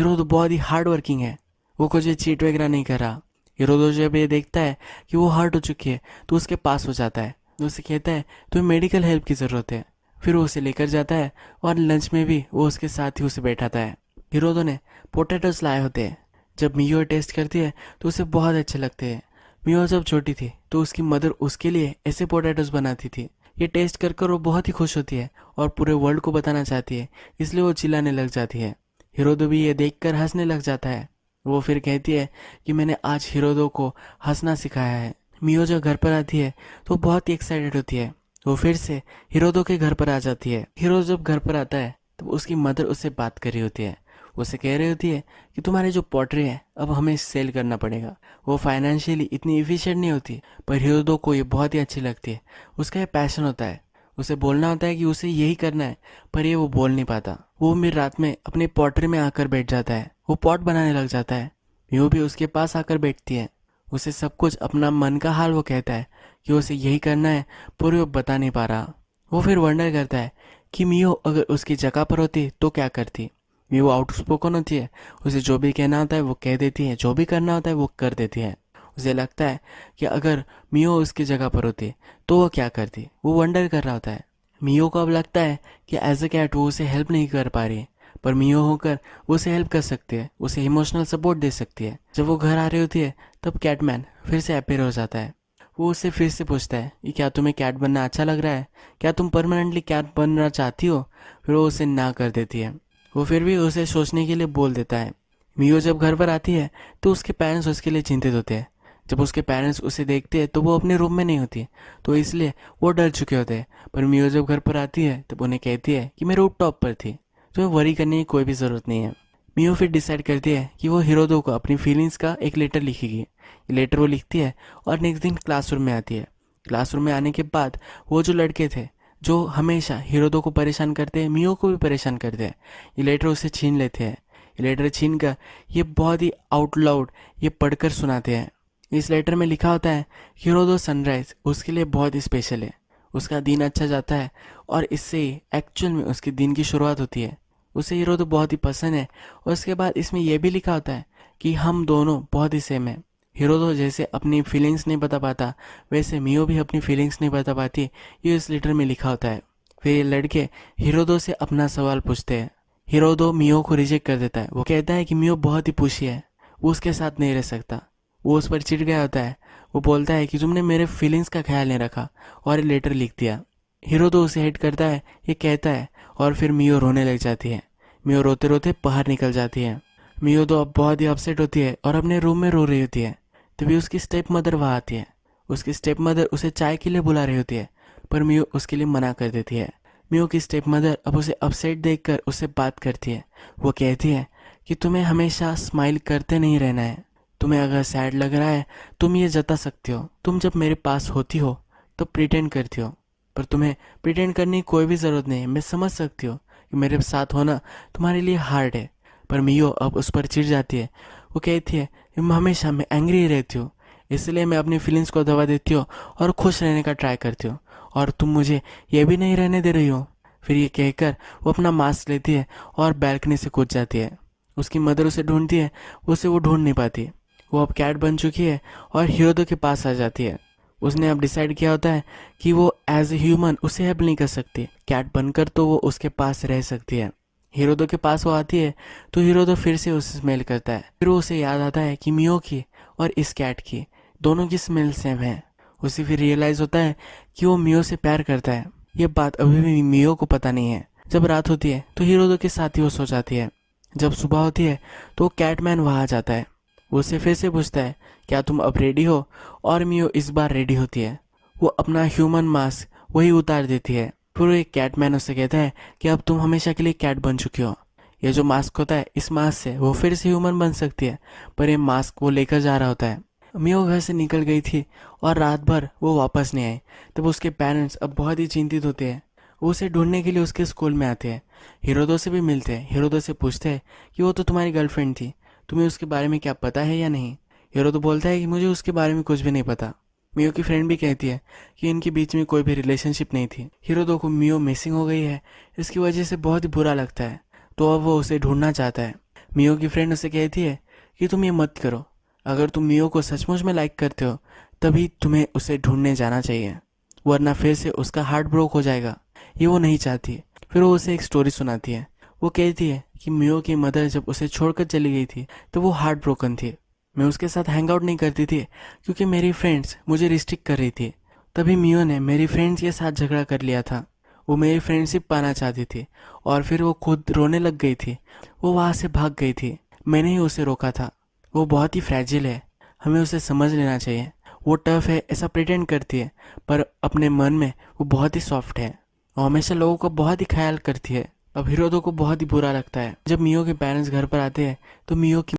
Hero तो बहुत ही hard working है, वो कुछ भी चीट वगैरह नहीं कर रहा। हीरो तो जब ये देखता है कि वो हर्ट हो चुकी है तो उसके पास हो जाता है, तो उसे कहता है तुम्हें मेडिकल हेल्प की ज़रूरत है। फिर वो उसे लेकर जाता है और लंच में भी वो उसके साथ ही उसे बैठाता है। हीरो ने पोटैटोस लाए होते हैं। जब मियो टेस्ट करती है तो उसे बहुत अच्छे लगते हैं। मियो जब छोटी थी तो उसकी मदर उसके लिए ऐसे पोटैटोस बनाती थी। ये टेस्ट कर कर वो बहुत ही खुश होती है और पूरे वर्ल्ड को बताना चाहती है, इसलिए वो चिल्लाने लग जाती है। हिरोदो भी ये देखकर हंसने लग जाता है। वो फिर कहती है कि मैंने आज हिरोदो को हंसना सिखाया है। मियो जब घर पर आती है तो बहुत ही एक्साइटेड होती है। वो फिर से हिरोदो के घर पर आ जाती है। हीरो जब घर पर आता है तो उसकी मदर उससे बात कर रही होती है। उसे कह रही होती है कि तुम्हारी जो पॉटरी है अब हमें सेल करना पड़ेगा। वो फाइनेंशियली इतनी इफिशिएंट नहीं होती, पर हिरोदो को ये बहुत ही अच्छी लगती है। उसका ये पैशन होता है, उसे बोलना होता है कि उसे यही करना है, पर ये वो बोल नहीं पाता। वो मिड रात में अपने पॉटरी में आकर बैठ जाता है। वो पॉट बनाने लग जाता है। मियो भी उसके पास आकर बैठती है। उसे सब कुछ अपना मन का हाल वो कहता है कि उसे यही करना है, पर वो बता नहीं पा रहा। वो फिर वंडर करता है कि मियो अगर उसकी जगह पर होती तो क्या करती। मियो आउटस्पोकन होती है, उसे जो भी कहना होता है वो कह देती है, जो भी करना होता है वो कर देती है। उसे लगता है कि अगर मियो उसकी जगह पर होती तो वो क्या करती। वो वंडर कर रहा होता है। मियो को अब लगता है कि एज अ कैट वो उसे हेल्प नहीं कर पा रही है, पर मियो होकर वो उसे हेल्प कर सकती है, उसे इमोशनल सपोर्ट दे सकती है। जब वो घर आ रही होती है तब कैटमैन फिर से अपीयर हो जाता है। वो उससे फिर से पूछता है कि क्या तुम्हें कैट बनना अच्छा लग रहा है, क्या तुम परमानेंटली कैट बनना चाहती हो। फिर वो उसे ना कर देती है। वो फिर भी उसे सोचने के लिए बोल देता है। मियो जब घर पर आती है तो उसके पेरेंट्स उसके लिए चिंतित होते हैं। जब उसके पेरेंट्स उसे देखते हैं तो वो अपने रूम में नहीं होती, तो इसलिए वो डर चुके होते हैं। पर मियो जब घर पर आती है तब उन्हें कहती है कि मैं रूफ टॉप पर थी, तुम्हें वरी करने की कोई भी ज़रूरत नहीं है। मियो फिर डिसाइड करती है कि वो हिरोदो को अपनी फीलिंग्स का एक लेटर लिखेगी। ये लेटर वो लिखती है और नेक्स्ट दिन क्लासरूम में आती है। क्लासरूम में आने के बाद वो जो लड़के थे जो हमेशा हिरोदो को परेशान करते हैं, मियो को भी परेशान करते हैं, ये लेटर उसे छीन लेते हैं। ये लेटर छीन कर ये बहुत ही आउट लाउड ये पढ़कर सुनाते हैं। इस लेटर में लिखा होता है हिरोदो सनराइज उसके लिए बहुत ही स्पेशल है। उसका दिन अच्छा जाता है और इससे ही एक्चुअल में उसके दिन की शुरुआत होती है। उसे हिरोदो बहुत ही पसंद है। और उसके बाद इसमें यह भी लिखा होता है कि हम दोनों बहुत ही सेम है। हिरोदो जैसे अपनी फीलिंग्स नहीं बता पाता, वैसे मियो भी अपनी फीलिंग्स नहीं बता पाती, ये इस लेटर में लिखा होता है। फिर ये लड़के हिरोदो से अपना सवाल पूछते हैं। हिरोदो मियो को रिजेक्ट कर देता है। वो कहता है कि मियो बहुत ही पुशी है, वो उसके साथ नहीं रह सकता। वो उस पर चिढ़ गया होता है। वो बोलता है कि तुमने मेरे फीलिंग्स का ख्याल नहीं रखा और ये लेटर लिख दिया। हिरोदो उसे हेट करता है, ये कहता है, और फिर मियो रोने लग जाती है। मियो रोते रोते बाहर निकल जाती है। मियो तो अब बहुत ही अपसेट होती है और अपने रूम में रो रही होती है। तभी उसकी स्टेप मदर वहाँ आती है। उसकी स्टेप मदर उसे चाय के लिए बुला रही होती है, पर मियो उसके लिए मना कर देती है। मियो की स्टेप मदर अब उसे अपसेट देखकर उससे बात करती है। वो कहती है कि तुम्हें हमेशा स्माइल करते नहीं रहना है। तुम्हें अगर सैड लग रहा है तुम ये जता सकती हो। तुम जब मेरे पास होती हो तो प्रिटेंड करती हो, पर तुम्हें प्रिटेंड करने की कोई भी ज़रूरत नहीं है। मैं समझ सकती हूँ कि मेरे साथ होना तुम्हारे लिए हार्ड है। पर मियो अब उस पर चिढ़ जाती है। वो कहती है कि हमेशा मैं एंग्री ही रहती हूँ, इसलिए मैं अपनी फीलिंग्स को दबा देती हूँ और खुश रहने का ट्राई करती हूँ, और तुम मुझे ये भी नहीं रहने दे रही हो। फिर ये कहकर वो अपना मास्क लेती है और बैल्कनी से कूद जाती है। उसकी मदर उसे ढूंढती है, उसे वो ढूंढ नहीं पाती। वो अब कैट बन चुकी है और हिरोदो के पास आ जाती है। उसने अब डिसाइड किया होता है कि वो एज ए ह्यूमन उसे हेल्प नहीं कर सकती, कैट बनकर तो वो उसके पास रह सकती है। हिरोदो के पास वो आती है तो हिरोदो फिर से उसे स्मेल करता है। फिर उसे याद आता है कि मियो की और इस कैट की दोनों की स्मेल सेम है। उसे फिर रियलाइज होता है कि वो मियो से प्यार करता है। ये बात अभी भी मियो को पता नहीं है। जब रात होती है तो हिरोदो के साथ ही वो सो जाती है। जब सुबह होती है तो कैटमैन वहाँ आ जाता है। वो उससे फिर से पूछता है क्या तुम अब रेडी हो, और मियो इस बार रेडी होती है। वो अपना ह्यूमन मास्क वही उतार देती है। फिर वो एक कैटमैन उससे कहता है कि अब तुम हमेशा के लिए कैट बन चुकी हो। ये जो मास्क होता है, इस मास्क से वो फिर से ह्यूमन बन सकती है, पर ये मास्क वो लेकर जा रहा होता है। मियो घर से निकल गई थी और रात भर वो वापस नहीं आई। तब उसके पेरेंट्स अब बहुत ही चिंतित होते हैं। वो उसे ढूंढने के लिए उसके स्कूल में आते हैं। हिरोदो से भी मिलते हैं। हिरोदो से पूछते हैं कि वो तो तुम्हारी गर्लफ्रेंड थी, तुम्हें उसके बारे में क्या पता है या नहीं। हिरोदो बोलता है कि मुझे उसके बारे में कुछ भी नहीं पता। मियो की फ्रेंड भी कहती है कि इनके बीच में कोई भी रिलेशनशिप नहीं थी। हिरोदो को मियो मिसिंग हो गई है, इसकी वजह से बहुत ही बुरा लगता है, तो अब वो उसे ढूंढना चाहता है। मियो की फ्रेंड उसे कहती है कि तुम ये मत करो, अगर तुम मियो को सचमुच में लाइक करते हो तभी तुम्हें उसे ढूंढने जाना चाहिए, वरना फिर से उसका हार्ट ब्रोक हो जाएगा। ये वो नहीं चाहती। फिर वो उसे एक स्टोरी सुनाती है। वो कहती है कि मियो की मदर जब उसे छोड़कर चली गई थी तो वो हार्ट ब्रोकन थी। मैं उसके साथ हैंग आउट नहीं करती थी क्योंकि मेरी फ्रेंड्स मुझे रिस्ट्रिक्ट कर रही थी। तभी मियो ने मेरी फ्रेंड्स के साथ झगड़ा कर लिया था। वो मेरी फ्रेंडशिप पाना चाहती थी और फिर वो खुद रोने लग गई थी। वो वहाँ से भाग गई थी। मैंने ही उसे रोका था। वो बहुत ही फ्रैजिल है, हमें उसे समझ लेना चाहिए। वो टफ है ऐसा प्रिटेंड करती है, पर अपने मन में वो बहुत ही सॉफ्ट है। वो हमेशा लोगों का बहुत ही ख्याल करती है। अब हिरोदो को बहुत ही बुरा लगता है जब मियो के पेरेंट्स घर पर आते हैं तो मियो की